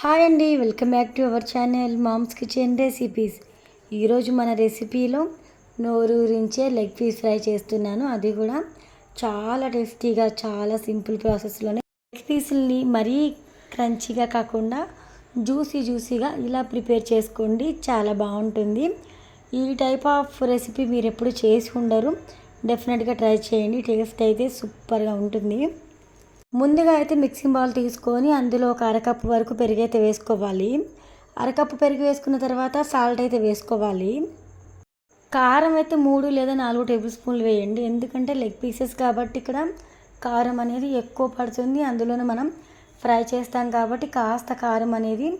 Hi అండి, welcome back to our channel mom's kitchen recipes. ఈరోజు మన రెసిపీలో నోరూరించే లెగ్ పీస్ ఫ్రై చేస్తున్నాను. అది కూడా చాలా టేస్టీగా, చాలా సింపుల్ ప్రాసెస్లోనే. లెగ్ పీసుల్ని మరీ క్రంచీగా కాకుండా జ్యూసీగా ఇలా ప్రిపేర్ చేసుకోండి, చాలా బాగుంటుంది. ఈ టైప్ ఆఫ్ రెసిపీ మీరు ఎప్పుడు చేసి ఉండరు, డెఫినెట్గా ట్రై చేయండి. టేస్ట్ అయితే సూపర్గా ఉంటుంది. ముందుగా అయితే మిక్సింగ్ బౌల్ తీసుకొని అందులో ఒక అరకప్పు వరకు పెరుగు అయితే వేసుకోవాలి. అరకప్పు పెరుగు వేసుకున్న తర్వాత సాల్ట్ అయితే వేసుకోవాలి. కారం అయితే 3 లేదా 4 టేబుల్ స్పూన్లు వేయండి, ఎందుకంటే లెగ్ పీసెస్ కాబట్టి ఇక్కడ కారం అనేది ఎక్కువ పడుతుంది. అందులోనే మనం ఫ్రై చేస్తాం కాబట్టి కాస్త కారం అనేది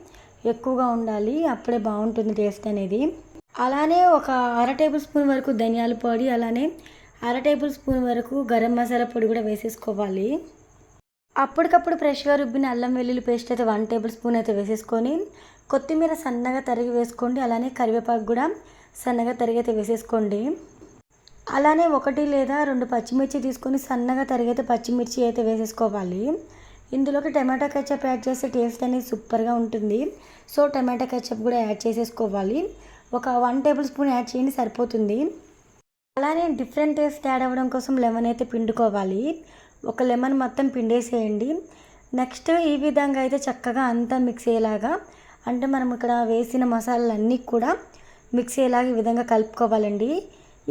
ఎక్కువగా ఉండాలి, అప్పుడే బాగుంటుంది టేస్ట్ అనేది. అలానే ఒక అర టేబుల్ స్పూన్ వరకు ధనియాల పొడి, అలానే అర టేబుల్ స్పూన్ వరకు గరం మసాలా పొడి కూడా వేసేసుకోవాలి. అప్పటికప్పుడు ఫ్రెష్గా రుబ్బిన అల్లం వెల్లుల్లి పేస్ట్ అయితే 1 టేబుల్ స్పూన్ అయితే వేసేసుకొని కొత్తిమీర సన్నగా తరిగి వేసుకోండి. అలానే కరివేపాకు కూడా సన్నగా తరిగి అయితే వేసేసుకోండి. అలానే 1 లేదా 2 పచ్చిమిర్చి తీసుకొని సన్నగా తరిగైతే పచ్చిమిర్చి అయితే వేసేసుకోవాలి. ఇందులోకి టమాటో కెచప్ యాడ్ చేస్తే టేస్ట్ అనేది సూపర్గా ఉంటుంది. సో టమాటో కెచప్ కూడా యాడ్ చేసేసుకోవాలి. ఒక 1 టేబుల్ స్పూన్ యాడ్ చేయండి, సరిపోతుంది. అలానే డిఫరెంట్ టేస్ట్ యాడ్ అవ్వడం కోసం లెమన్ అయితే పిండుకోవాలి. ఒక లెమన్ మొత్తం పిండేసేయండి. నెక్స్ట్ ఈ విధంగా అయితే చక్కగా అంతా మిక్స్ అయ్యేలాగా, అంటే మనం ఇక్కడ వేసిన మసాలాలన్నీ కూడా మిక్స్ అయ్యేలాగా ఈ విధంగా కలుపుకోవాలండి.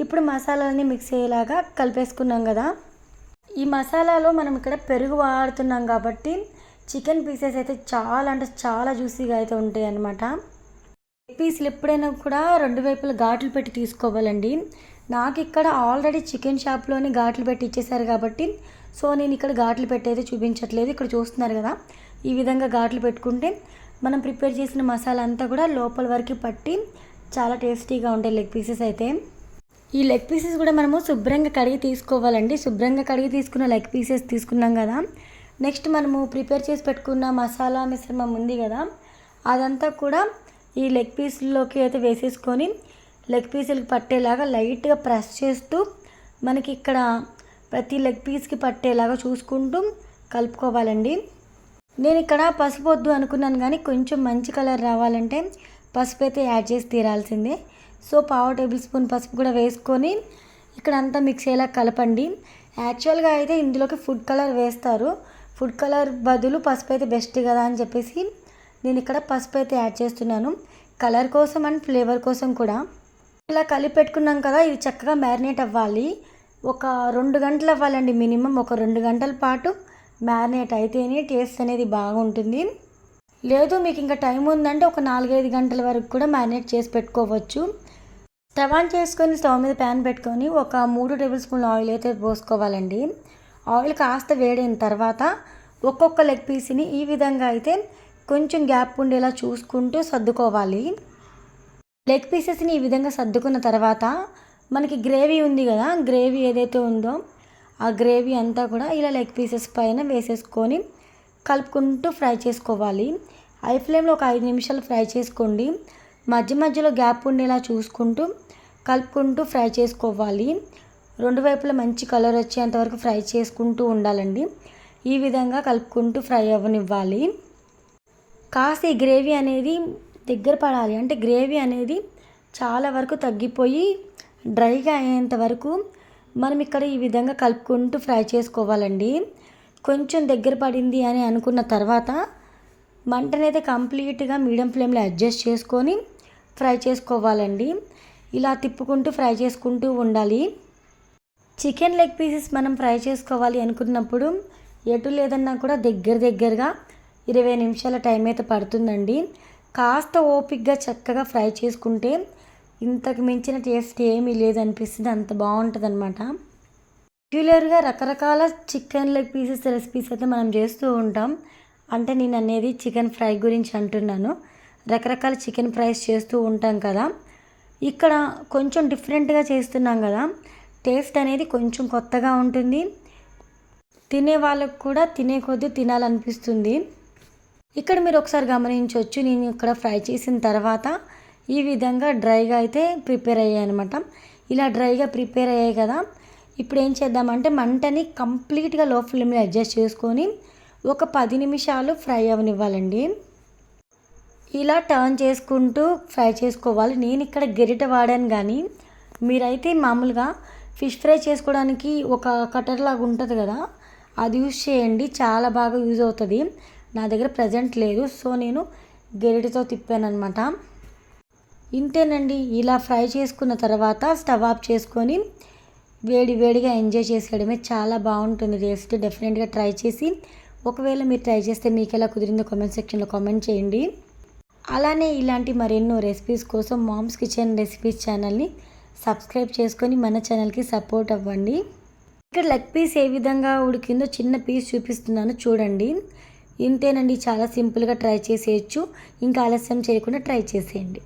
ఇప్పుడు మసాలాలన్నీ మిక్స్ అయ్యేలాగా కలిపేసుకున్నాం కదా. ఈ మసాలాలో మనం ఇక్కడ పెరుగు వాడుతున్నాం కాబట్టి చికెన్ పీసెస్ అయితే చాలా అంటే చాలా జ్యూసీగా అయితే ఉంటాయి అన్నమాట. పీసులు ఎప్పుడైనా కూడా 2 వైపులా ఘాట్లు పెట్టి తీసుకోవాలండి. నాకు ఇక్కడ ఆల్రెడీ చికెన్ షాప్లోని ఘాట్లు పెట్టి ఇచ్చేసారు కాబట్టి సో నేను ఇక్కడ ఘాట్లు పెట్టయితే చూపించట్లేదు. ఇక్కడ చూస్తున్నారు కదా, ఈ విధంగా ఘాట్లు పెట్టుకుంటే మనం ప్రిపేర్ చేసిన మసాలా అంతా కూడా లోపల వరకు పట్టి చాలా టేస్టీగా ఉంటాయి లెగ్ పీసెస్ అయితే. ఈ లెగ్ పీసెస్ కూడా మనము శుభ్రంగా కడిగి తీసుకోవాలండి. శుభ్రంగా కడిగి తీసుకున్న లెగ్ పీసెస్ తీసుకున్నాం కదా, నెక్స్ట్ మనము ప్రిపేర్ చేసి పెట్టుకున్న మసాలా మిశ్రమం ఉంది కదా, అదంతా కూడా ఈ లెగ్ పీసుల్లోకి అయితే వేసేసుకొని లెగ్ పీసులకి పట్టేలాగా లైట్గా ప్రెస్ చేస్తూ మనకి ఇక్కడ ప్రతి లెగ్ పీస్కి పట్టేలాగా చూసుకుంటూ కలుపుకోవాలండి. నేను ఇక్కడ పసుపు వద్దు అనుకున్నాను, కానీ కొంచెం మంచి కలర్ రావాలంటే పసుపు అయితే యాడ్ చేసి తీరాల్సిందే. సో 1/2 టేబుల్ స్పూన్ పసుపు కూడా వేసుకొని ఇక్కడ అంతా మిక్స్ అయ్యేలా కలపండి. యాక్చువల్గా అయితే ఇందులోకి ఫుడ్ కలర్ వేస్తారు, ఫుడ్ కలర్ బదులు పసుపు అయితే బెస్ట్ కదా అని చెప్పేసి నేను ఇక్కడ పసుపు అయితే యాడ్ చేస్తున్నాను, కలర్ కోసం అండ్ ఫ్లేవర్ కోసం కూడా. ఇలా కలిపి పెట్టుకున్నాం కదా, ఇది చక్కగా మ్యారినేట్ అవ్వాలి. ఒక 2 గంటలు అవ్వాలండి, మినిమం ఒక 2 గంటల పాటు మ్యారినేట్ అయితేనే టేస్ట్ అనేది బాగుంటుంది. లేదు మీకు ఇంకా టైం ఉందంటే ఒక 4-5 గంటల వరకు కూడా మ్యారినేట్ చేసి పెట్టుకోవచ్చు. స్టవ్ ఆన్ చేసుకొని స్టవ్ మీద ప్యాన్ పెట్టుకొని ఒక 3 టేబుల్ స్పూన్ల ఆయిల్ అయితే పోసుకోవాలండి. ఆయిల్ కాస్త వేడైన తర్వాత ఒక్కొక్క లెగ్ పీస్ని ఈ విధంగా అయితే కొంచెం గ్యాప్ ఉండేలా చూసుకుంటూ సర్దుకోవాలి. లెగ్ పీసెస్ని ఈ విధంగా సర్దుకున్న తర్వాత మనకి గ్రేవీ ఉంది కదా, గ్రేవీ ఏదైతే ఉందో ఆ గ్రేవీ అంతా కూడా ఇలా లెగ్ పీసెస్ పైన వేసేసుకొని కలుపుకుంటూ ఫ్రై చేసుకోవాలి. హై ఫ్లేమ్లో ఒక 5 నిమిషాలు ఫ్రై చేసుకోండి. మధ్య మధ్యలో గ్యాప్ ఉండేలా చూసుకుంటూ కలుపుకుంటూ ఫ్రై చేసుకోవాలి. 2 వైపులా మంచి కలర్ వచ్చేంత వరకు ఫ్రై చేసుకుంటూ ఉండాలండి. ఈ విధంగా కలుపుకుంటూ ఫ్రై అవ్వనివ్వాలి. కాస్త ఈ గ్రేవీ అనేది దగ్గర పడాలి, అంటే గ్రేవీ అనేది చాలా వరకు తగ్గిపోయి డ్రైగా అయ్యేంత వరకు మనం ఇక్కడ ఈ విధంగా కలుపుకుంటూ ఫ్రై చేసుకోవాలండి. కొంచెం దగ్గర పడింది అని అనుకున్న తర్వాత మంటనైతే కంప్లీట్గా మీడియం ఫ్లేమ్లో అడ్జస్ట్ చేసుకొని ఫ్రై చేసుకోవాలండి. ఇలా తిప్పుకుంటూ ఫ్రై చేసుకుంటూ ఉండాలి. చికెన్ లెగ్ పీసెస్ మనం ఫ్రై చేసుకోవాలి అనుకున్నప్పుడు ఎటు లేదన్నా కూడా దగ్గరగా 20 నిమిషాల టైం అయితే పడుతుందండి. కాస్త ఓపిక్గా చక్కగా ఫ్రై చేసుకుంటే ఇంతకు మించిన టేస్ట్ ఏమీ లేదనిపిస్తుంది, అంత బాగుంటుంది అనమాట. రెగ్యులర్గా రకరకాల చికెన్ లెగ్ పీసెస్ రెసిపీస్ అయితే మనం చేస్తూ ఉంటాం, అంటే నేను అనేది చికెన్ ఫ్రై గురించి అంటున్నాను. రకరకాల చికెన్ ఫ్రైస్ చేస్తూ ఉంటాం కదా, ఇక్కడ కొంచెం డిఫరెంట్గా చేస్తున్నాం కదా, టేస్ట్ అనేది కొంచెం కొత్తగా ఉంటుంది. తినే వాళ్ళకు కూడా తినే కొద్దీ తినాలనిపిస్తుంది. ఇక్కడ మీరు ఒకసారి గమనించవచ్చు, నేను ఇక్కడ ఫ్రై చేసిన తర్వాత ఈ విధంగా డ్రైగా అయితే ప్రిపేర్ అయ్యాయి అనమాట. ఇలా డ్రైగా ప్రిపేర్ అయ్యాయి కదా, ఇప్పుడు ఏం చేద్దామంటే మంటని కంప్లీట్గా లో ఫ్లేమ్లో అడ్జస్ట్ చేసుకొని ఒక 10 నిమిషాలు ఫ్రై అవనివ్వాలండి. ఇలా టర్న్ చేసుకుంటూ ఫ్రై చేసుకోవాలి. నేను ఇక్కడ గరిటె వాడాను కానీ మీరైతే మామూలుగా ఫిష్ ఫ్రై చేసుకోవడానికి ఒక కటర్ లాగా ఉంటుంది కదా, అది యూజ్ చేయండి. చాలా బాగా యూజ్ అవుతుంది. నా దగ్గర ప్రజెంట్ లేదు, సో నేను గరిటెతో తిప్పాను అనమాట. ఇంతేనండి. ఇలా ఫ్రై చేసుకున్న తర్వాత స్టవ్ ఆఫ్ చేసుకొని వేడి వేడిగా ఎంజాయ్ చేసేయడమే. చాలా బాగుంటుంది టేస్ట్. డెఫినెట్గా ట్రై చేసి, ఒకవేళ మీరు ట్రై చేస్తే మీకు ఎలా కుదిరిందో కామెంట్ సెక్షన్లో కామెంట్ చేయండి. అలానే ఇలాంటి మరెన్నో రెసిపీస్ కోసం మామ్స్ కిచెన్ రెసిపీస్ ఛానల్ని సబ్స్క్రైబ్ చేసుకొని మన ఛానల్కి సపోర్ట్ అవ్వండి. ఇక్కడ లెగ్ పీస్ ఏ విధంగా ఉడికిందో చిన్న పీస్ చూపిస్తున్నాను చూడండి. ఇంతేనండి. చాలా సింపుల్గా ట్రై చేసేయచ్చు. ఇంకా ఆలస్యం చేయకుండా ట్రై చేసేయండి.